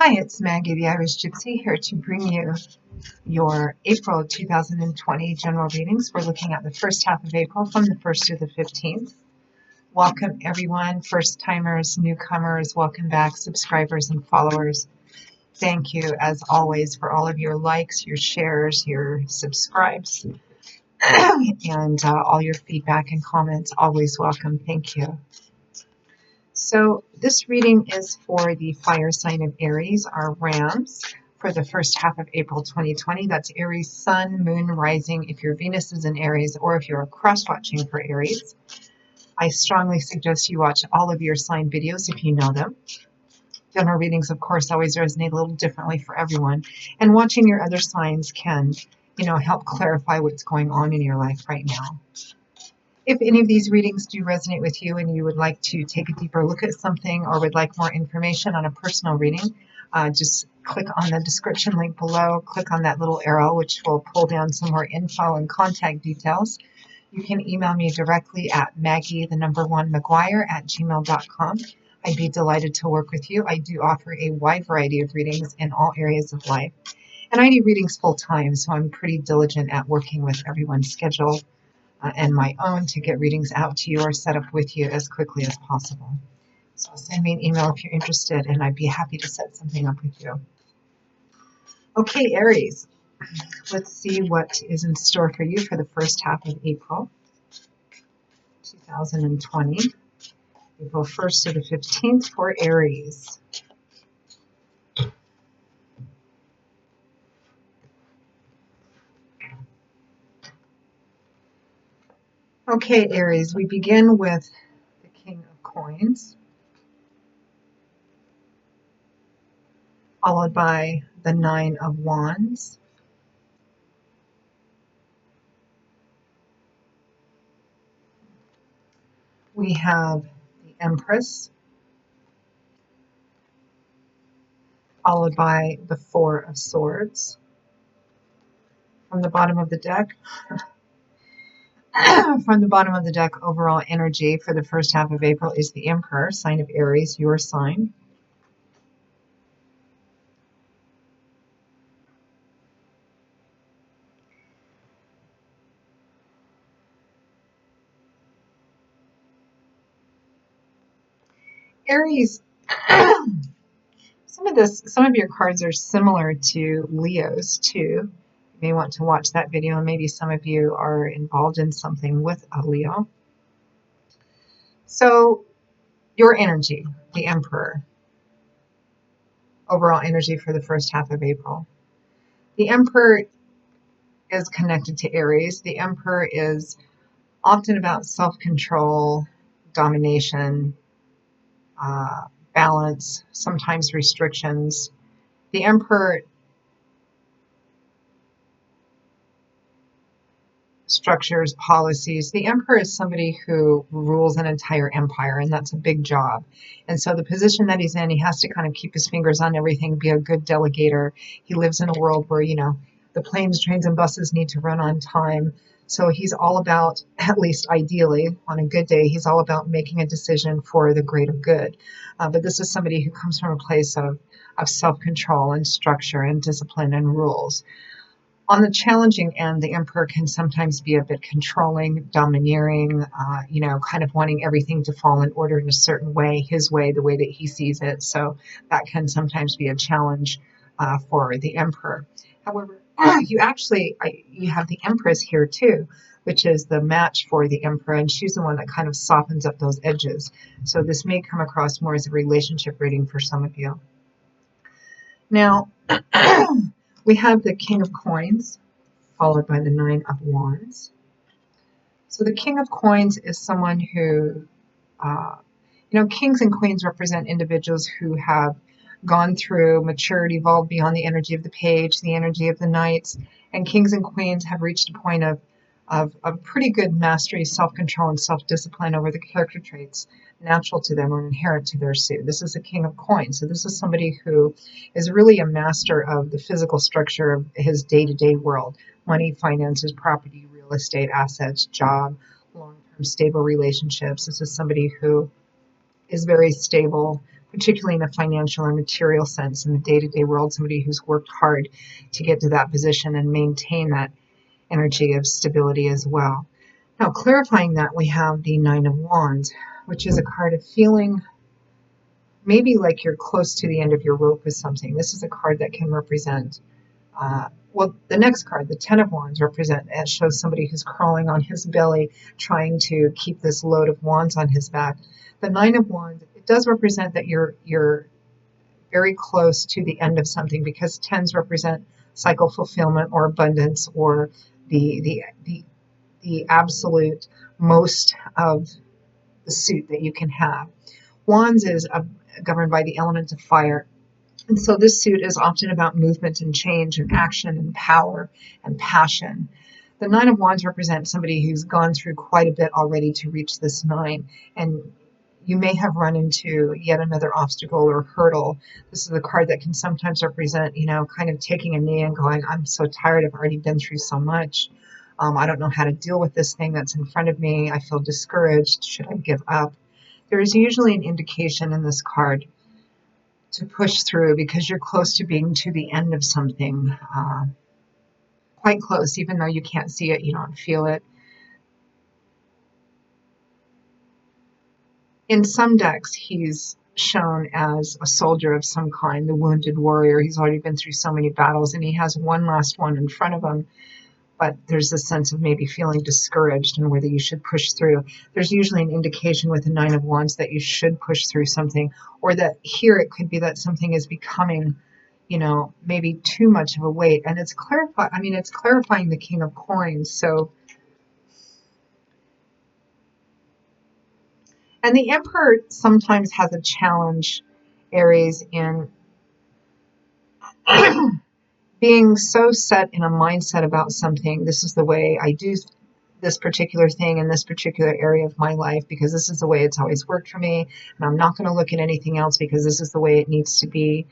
Hi, it's Maggie, the Irish Gypsy, here to bring you your April 2020 general readings. We're looking at the first half of April from the 1st to the 15th. Welcome, everyone, first-timers, newcomers, welcome back, subscribers and followers. Thank you, as always, for all of your likes, your shares, your subscribes, and all your feedback and comments. Always welcome. Thank you. So this reading is for the fire sign of Aries, our Rams, for the first half of April 2020. That's Aries sun, moon, rising, if your Venus is in Aries, or if you're cross-watching for Aries. I strongly suggest you watch all of your sign videos if you know them. General readings, of course, always resonate a little differently for everyone. And watching your other signs can, help clarify what's going on in your life right now. If any of these readings do resonate with you and you would like to take a deeper look at something or would like more information on a personal reading, just click on the description link below, click on that little arrow, which will pull down some more info and contact details. You can email me directly at maggie1maguire@gmail.com. I'd be delighted to work with you. I do offer a wide variety of readings in all areas of life. And I do readings full time, so I'm pretty diligent at working with everyone's schedule and my own to get readings out to you or set up with you as quickly as possible. So send me an email if you're interested, and I'd be happy to set something up with you. Okay, Aries, let's see what is in store for you for the first half of April 2020. April 1st to the 15th for Aries. Okay, Aries, we begin with the King of Coins, followed by the Nine of Wands, we have the Empress, followed by the Four of Swords. From the bottom of the deck, overall energy for the first half of April is the Emperor, sign of Aries, your sign. Aries, some of your cards are similar to Leo's too. You may want to watch that video, and maybe some of you are involved in something with a Leo. So your energy, the Emperor, overall energy for the first half of April. The Emperor is connected to Aries. The Emperor is often about self-control, domination, balance, sometimes restrictions. The Emperor structures, policies. The Emperor is somebody who rules an entire empire, and that's a big job. And so the position that he's in, he has to kind of keep his fingers on everything, be a good delegator. He lives in a world where, the planes, trains, and buses need to run on time. So he's all about, at least ideally, on a good day, he's all about making a decision for the greater good. But this is somebody who comes from a place of self-control and structure and discipline and rules. On the challenging end, the Emperor can sometimes be a bit controlling, domineering, kind of wanting everything to fall in order in a certain way, his way, the way that he sees it. So that can sometimes be a challenge for the Emperor. However, you have the Empress here too, which is the match for the Emperor, and she's the one that kind of softens up those edges. So this may come across more as a relationship reading for some of you. Now, we have the King of Coins, followed by the Nine of Wands. So the King of Coins is someone who, kings and queens represent individuals who have gone through maturity, evolved beyond the energy of the page, the energy of the knights, and kings and queens have reached a point of pretty good mastery, self-control, and self-discipline over the character traits natural to them or inherent to their suit. This is a King of Coins. So this is somebody who is really a master of the physical structure of his day-to-day world: money, finances, property, real estate, assets, job, long-term stable relationships. This is somebody who is very stable, particularly in a financial or material sense in the day-to-day world, somebody who's worked hard to get to that position and maintain that energy of stability as well. Now, clarifying that, we have the Nine of Wands, which is a card of feeling maybe like you're close to the end of your rope with something. This is a card that can represent, well, the next card, the Ten of Wands, it shows somebody who's crawling on his belly, trying to keep this load of wands on his back. The Nine of Wands, it does represent that you're very close to the end of something, because tens represent cycle fulfillment or abundance, or the absolute most of the suit that you can have. Wands is governed by the element of fire. And so this suit is often about movement and change and action and power and passion. The Nine of Wands represents somebody who's gone through quite a bit already to reach this nine. And you may have run into yet another obstacle or hurdle. This is a card that can sometimes represent, kind of taking a knee and going, I'm so tired. I've already been through so much. I don't know how to deal with this thing that's in front of me. I feel discouraged. Should I give up? There is usually an indication in this card to push through, because you're close to being to the end of something, quite close, even though you can't see it, you don't feel it. In some decks, he's shown as a soldier of some kind, the wounded warrior. He's already been through so many battles, and he has one last one in front of him. But there's a sense of maybe feeling discouraged and whether you should push through. There's usually an indication with the Nine of Wands that you should push through something, or that here it could be that something is becoming, maybe too much of a weight. And it's clarifying the King of Coins. So, and the Emperor sometimes has a challenge, Aries, in being so set in a mindset about something. This is the way I do this particular thing in this particular area of my life, because this is the way it's always worked for me, and I'm not going to look at anything else because this is the way it needs to be.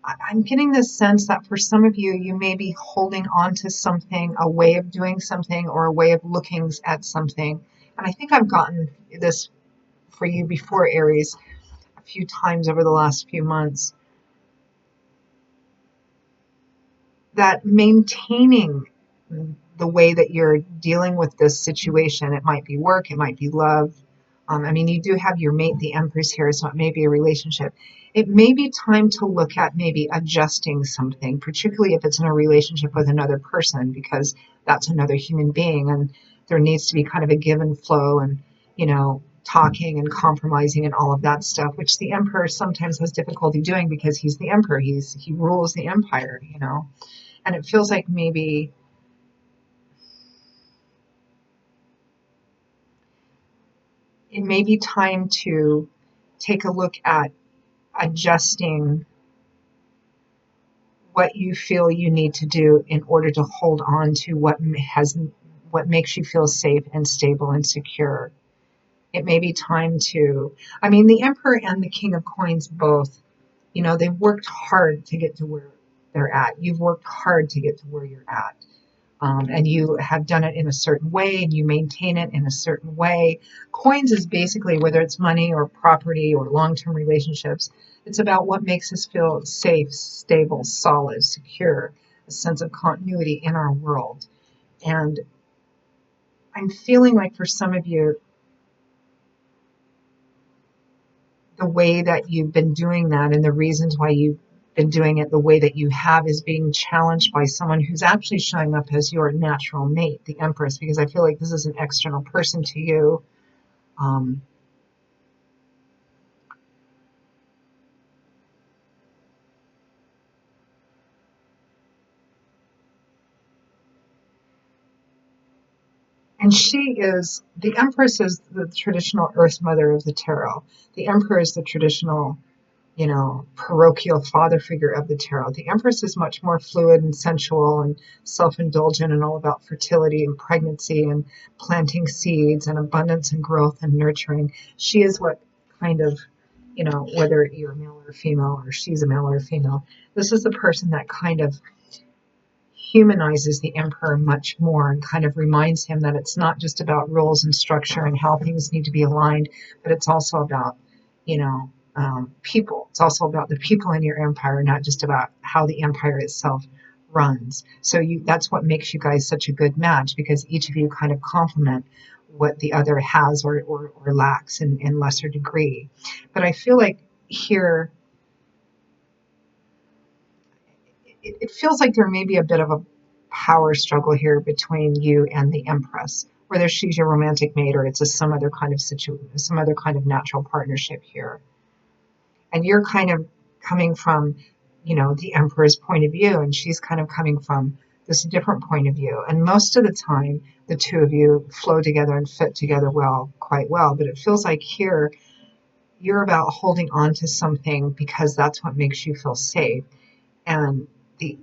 I'm getting this sense that for some of you, you may be holding on to something, a way of doing something, or a way of looking at something. And I think I've gotten this for you before, Aries, a few times over the last few months. That maintaining the way that you're dealing with this situation, it might be work, it might be love. You do have your mate, the Empress here, so it may be a relationship. It may be time to look at maybe adjusting something, particularly if it's in a relationship with another person, because that's another human being, and there needs to be kind of a give and flow, and, talking and compromising and all of that stuff, which the Emperor sometimes has difficulty doing because he's the Emperor. He rules the empire, and it feels like maybe it may be time to take a look at adjusting what you feel you need to do in order to hold on to what makes you feel safe and stable and secure. It may be time to, the Emperor and the King of Coins both, they've worked hard to get to where they're at. You've worked hard to get to where you're at. And you have done it in a certain way, and you maintain it in a certain way. Coins is basically, whether it's money or property or long-term relationships, it's about what makes us feel safe, stable, solid, secure, a sense of continuity in our world. And I'm feeling like for some of you, the way that you've been doing that and the reasons why you've been doing it the way that you have is being challenged by someone who's actually showing up as your natural mate, the Empress, because I feel like this is an external person to you. And the Empress is the traditional Earth Mother of the tarot. The Emperor is the traditional, parochial father figure of the tarot. The Empress is much more fluid and sensual and self-indulgent and all about fertility and pregnancy and planting seeds and abundance and growth and nurturing. She is what kind of, whether you're a male or a female, or she's a male or a female, this is the person that kind of humanizes the Emperor much more and kind of reminds him that it's not just about rules and structure and how things need to be aligned, but it's also about, people. It's also about the people in your empire, not just about how the empire itself runs. So that's what makes you guys such a good match, because each of you kind of complement what the other has or lacks in lesser degree. But I feel like here, it feels like there may be a bit of a power struggle here between you and the Empress, whether she's your romantic mate or it's some other kind of some other kind of natural partnership here. And you're kind of coming from, the Emperor's point of view, and she's kind of coming from this different point of view. And most of the time, the two of you flow together and fit together quite well. But it feels like here, you're about holding on to something because that's what makes you feel safe. And the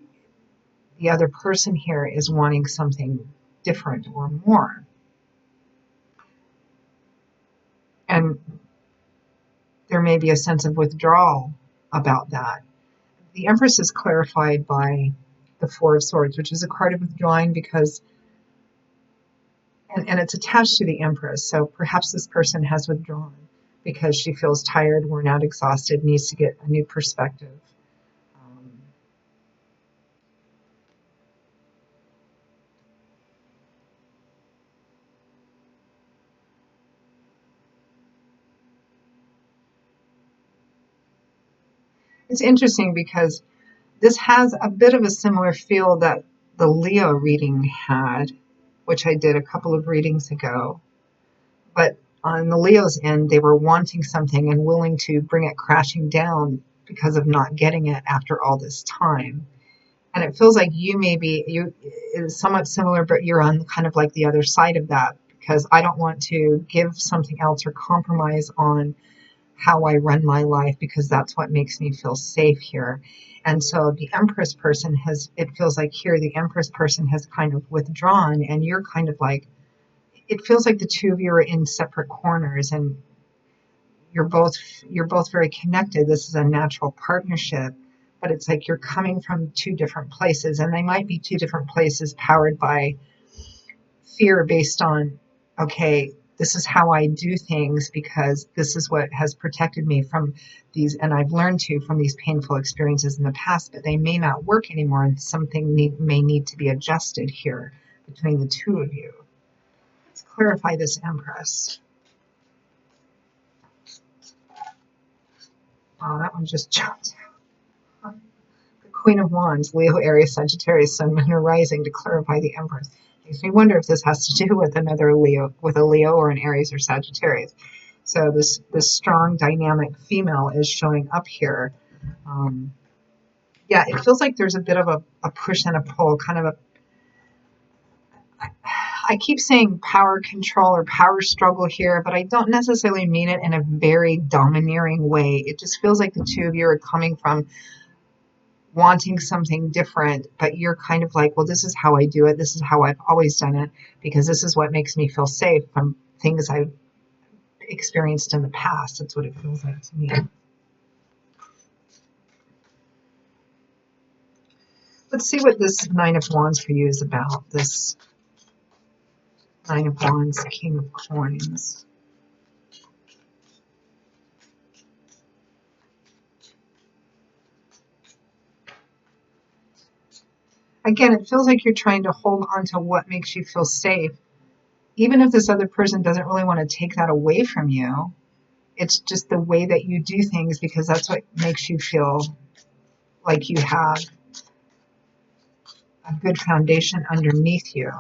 the other person here is wanting something different or more. And there may be a sense of withdrawal about that. The Empress is clarified by the Four of Swords, which is a card of withdrawing because, and it's attached to the Empress. So perhaps this person has withdrawn because she feels tired, worn out, exhausted, needs to get a new perspective. It's interesting because this has a bit of a similar feel that the Leo reading had, which I did a couple of readings ago. But on the Leo's end, they were wanting something and willing to bring it crashing down because of not getting it after all this time. And it feels like you is somewhat similar, but you're on kind of like the other side of that, because I don't want to give something else or compromise on how I run my life, because that's what makes me feel safe here. And so the Empress person it feels like here the Empress person has kind of withdrawn, and you're kind of like, it feels like the two of you are in separate corners, and you're both very connected. This is a natural partnership, but it's like you're coming from two different places, and they might be two different places powered by fear based on, okay, this is how I do things because this is what has protected me from these, and I've learned from these painful experiences in the past, but they may not work anymore, and something may need to be adjusted here between the two of you. Let's clarify this Empress. Oh, that one just jumped. The Queen of Wands, Leo, Aries, Sagittarius, Sun, Moon, or Rising, to clarify the Empress. Makes me wonder if this has to do with another Leo, with a Leo or an Aries or Sagittarius. So this strong, dynamic female is showing up here. Yeah, it feels like there's a bit of a push and a pull, kind of I keep saying power control or power struggle here, but I don't necessarily mean it in a very domineering way. It just feels like the two of you are coming from wanting something different, but you're kind of like, well, this is how I do it. This is how I've always done it, because this is what makes me feel safe from things I've experienced in the past. That's what it feels like to me. Let's see what this Nine of Wands for you is about. This Nine of Wands, King of Coins. Again, it feels like you're trying to hold on to what makes you feel safe. Even if this other person doesn't really want to take that away from you, it's just the way that you do things, because that's what makes you feel like you have a good foundation underneath you.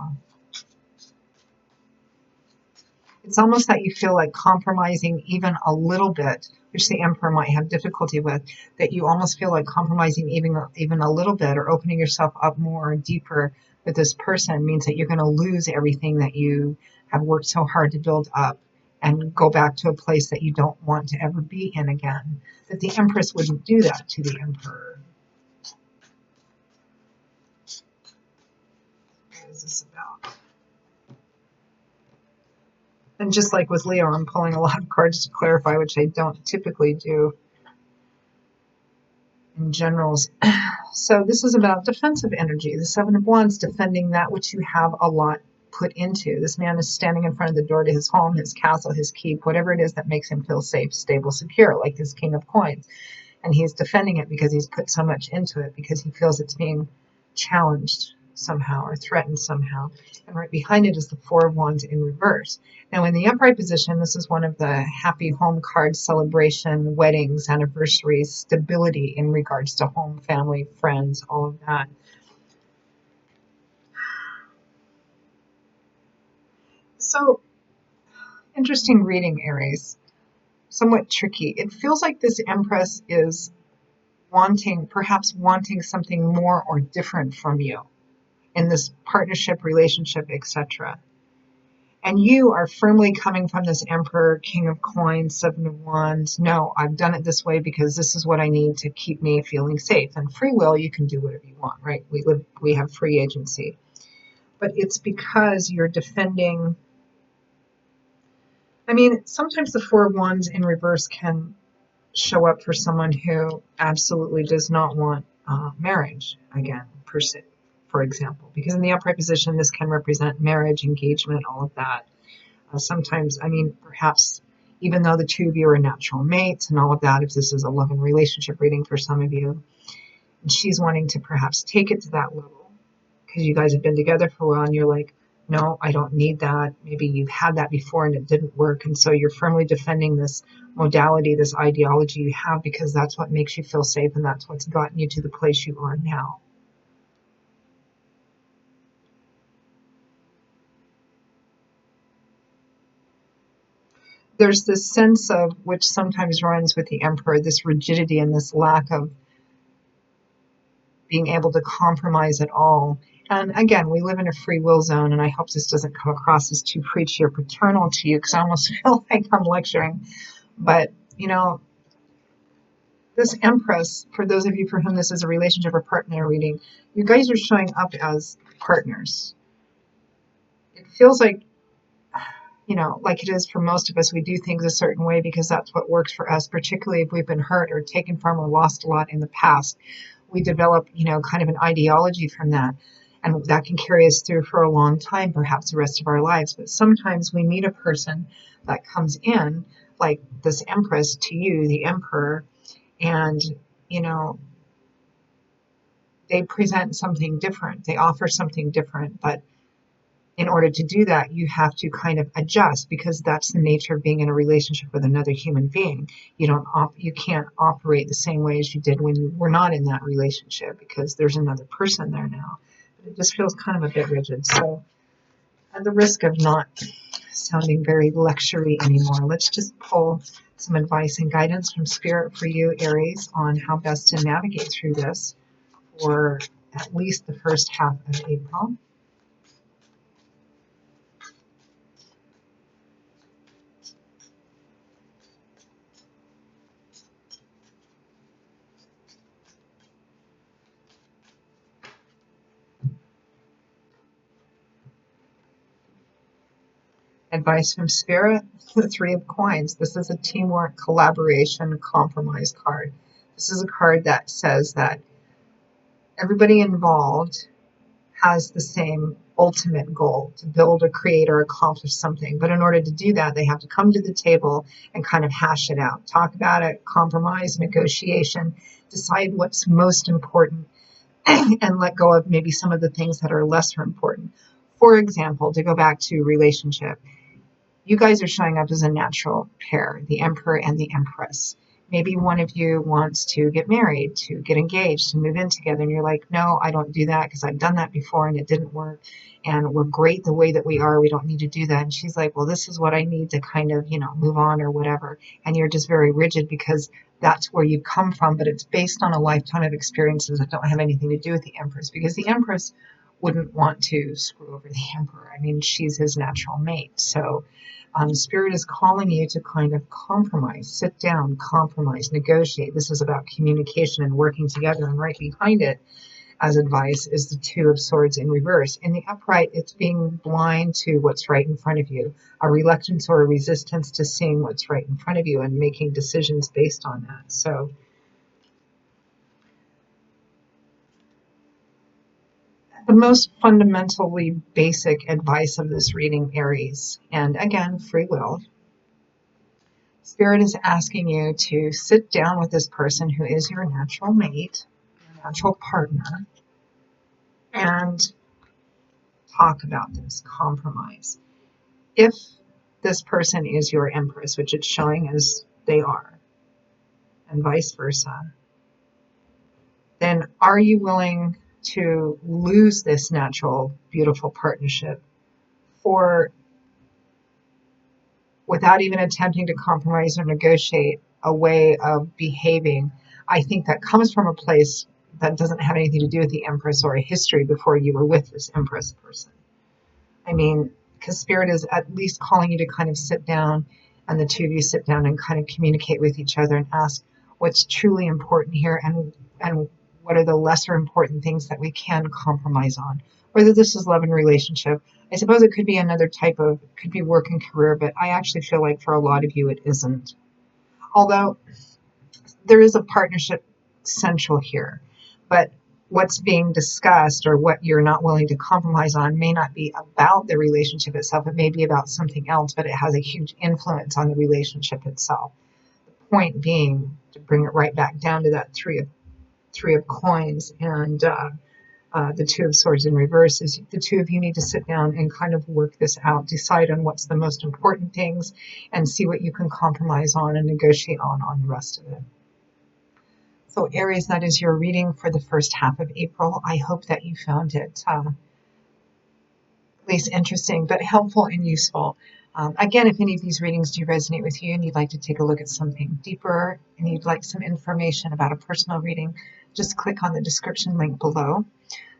It's almost that you feel like compromising even a little bit, which the Emperor might have difficulty with, that you almost feel like compromising even a little bit, or opening yourself up more and deeper with this person means that you're going to lose everything that you have worked so hard to build up and go back to a place that you don't want to ever be in again. But the Empress wouldn't do that to the Emperor. What is this about? And just like with Leo, I'm pulling a lot of cards to clarify, which I don't typically do in generals. So this is about defensive energy. The Seven of Wands, defending that which you have a lot put into. This man is standing in front of the door to his home, his castle, his keep, whatever it is that makes him feel safe, stable, secure, like this King of Coins. And he's defending it because he's put so much into it, because he feels it's being challenged somehow or threatened somehow. And right behind it is the Four of Wands in reverse. Now in the upright position, this is one of the happy home cards: celebration, weddings, anniversaries, stability in regards to home, family, friends, all of that. So interesting reading, Aries. Somewhat tricky. It feels like this Empress is perhaps wanting something more or different from you in this partnership, relationship, etc. And you are firmly coming from this Emperor, King of Coins, Seven of Wands. No, I've done it this way because this is what I need to keep me feeling safe. And free will, you can do whatever you want, right? We have free agency. But it's because you're defending. I mean, sometimes the Four of Wands in reverse can show up for someone who absolutely does not want marriage again, per se, for example. Because in the upright position, this can represent marriage, engagement, all of that. Sometimes, I mean, perhaps even though the two of you are natural mates and all of that, if this is a love and relationship reading for some of you, and she's wanting to perhaps take it to that level because you guys have been together for a while and you're like, no, I don't need that. Maybe you've had that before and it didn't work. And so you're firmly defending this modality, this ideology you have, because that's what makes you feel safe and that's what's gotten you to the place you are now. There's this sense of, which sometimes runs with the Emperor, this rigidity and this lack of being able to compromise at all. And again, we live in a free will zone, and I hope this doesn't come across as too preachy or paternal to you, because I almost feel like I'm lecturing. But, you know, this Empress, for those of you for whom this is a relationship or partner reading, you guys are showing up as partners. It feels like, you know, like it is for most of us, we do things a certain way because that's what works for us, particularly if we've been hurt or taken from or lost a lot in the past. We develop, you know, kind of an ideology from that. And that can carry us through for a long time, perhaps the rest of our lives. But sometimes we meet a person that comes in, like this Empress to you, the Emperor, and, you know, they present something different. They offer something different. But in order to do that, you have to kind of adjust, because that's the nature of being in a relationship with another human being. You can't operate the same way as you did when you were not in that relationship, because there's another person there now. But it just feels kind of a bit rigid. So at the risk of not sounding very lectury anymore, let's just pull some advice and guidance from Spirit for you, Aries, on how best to navigate through this for at least the first half of April. Advice from Spirit, the Three of Coins. This is a teamwork, collaboration, compromise card. This is a card that says that everybody involved has the same ultimate goal: to build or create or accomplish something. But in order to do that, they have to come to the table and kind of hash it out, talk about it, compromise, negotiation, decide what's most important, and let go of maybe some of the things that are lesser important. For example, to go back to relationship, you guys are showing up as a natural pair, the Emperor and the Empress. Maybe one of you wants to get married, to get engaged, to move in together, and you're like, no, I don't do that because I've done that before and it didn't work. And we're great the way that we are. We don't need to do that. And she's like, well, this is what I need to kind of, move on or whatever. And you're just very rigid because that's where you've come from, but it's based on a lifetime of experiences that don't have anything to do with the Empress, because the Empress wouldn't want to screw over the Emperor. I mean, she's his natural mate. So Spirit is calling you to kind of compromise, sit down, compromise, negotiate. This is about communication and working together. And right behind it, as advice, is the Two of Swords in reverse. In the upright, it's being blind to what's right in front of you, a reluctance or a resistance to seeing what's right in front of you and making decisions based on that. So The most fundamentally basic advice of this reading, Aries, and again, free will. Spirit is asking you to sit down with this person who is your natural mate, your natural partner, and talk about this, compromise. If this person is your Empress, which it's showing as they are, and vice versa, then are you willing to lose this natural, beautiful partnership for, without even attempting to compromise or negotiate a way of behaving? I think that comes from a place that doesn't have anything to do with the Empress or a history before you were with this Empress person. I mean, because Spirit is at least calling you to kind of sit down, and the two of you sit down and kind of communicate with each other and ask what's truly important here, and what are the lesser important things that we can compromise on. Whether this is love and relationship, I suppose it could be another type of, could be work and career, but I actually feel like for a lot of you it isn't. Although there is a partnership central here, but what's being discussed or what you're not willing to compromise on may not be about the relationship itself. It may be about something else, but it has a huge influence on the relationship itself. The point being, to bring it right back down to that three of coins and the two of swords in reverse, is the two of you need to sit down and kind of work this out, decide on what's the most important things, and see what you can compromise on and negotiate on the rest of it. So Aries, that is your reading for the first half of April. I hope that you found it at least interesting, but helpful and useful. Again, if any of these readings do resonate with you and you'd like to take a look at something deeper and you'd like some information about a personal reading, just click on the description link below.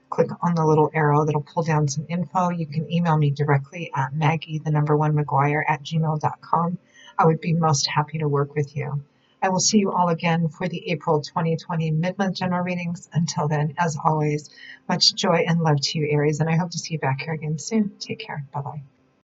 Click on the little arrow that'll pull down some info. You can email me directly at maggie1mcguire@gmail.com. I would be most happy to work with you. I will see you all again for the April 2020 mid-month general readings. Until then, as always, much joy and love to you, Aries, and I hope to see you back here again soon. Take care. Bye-bye.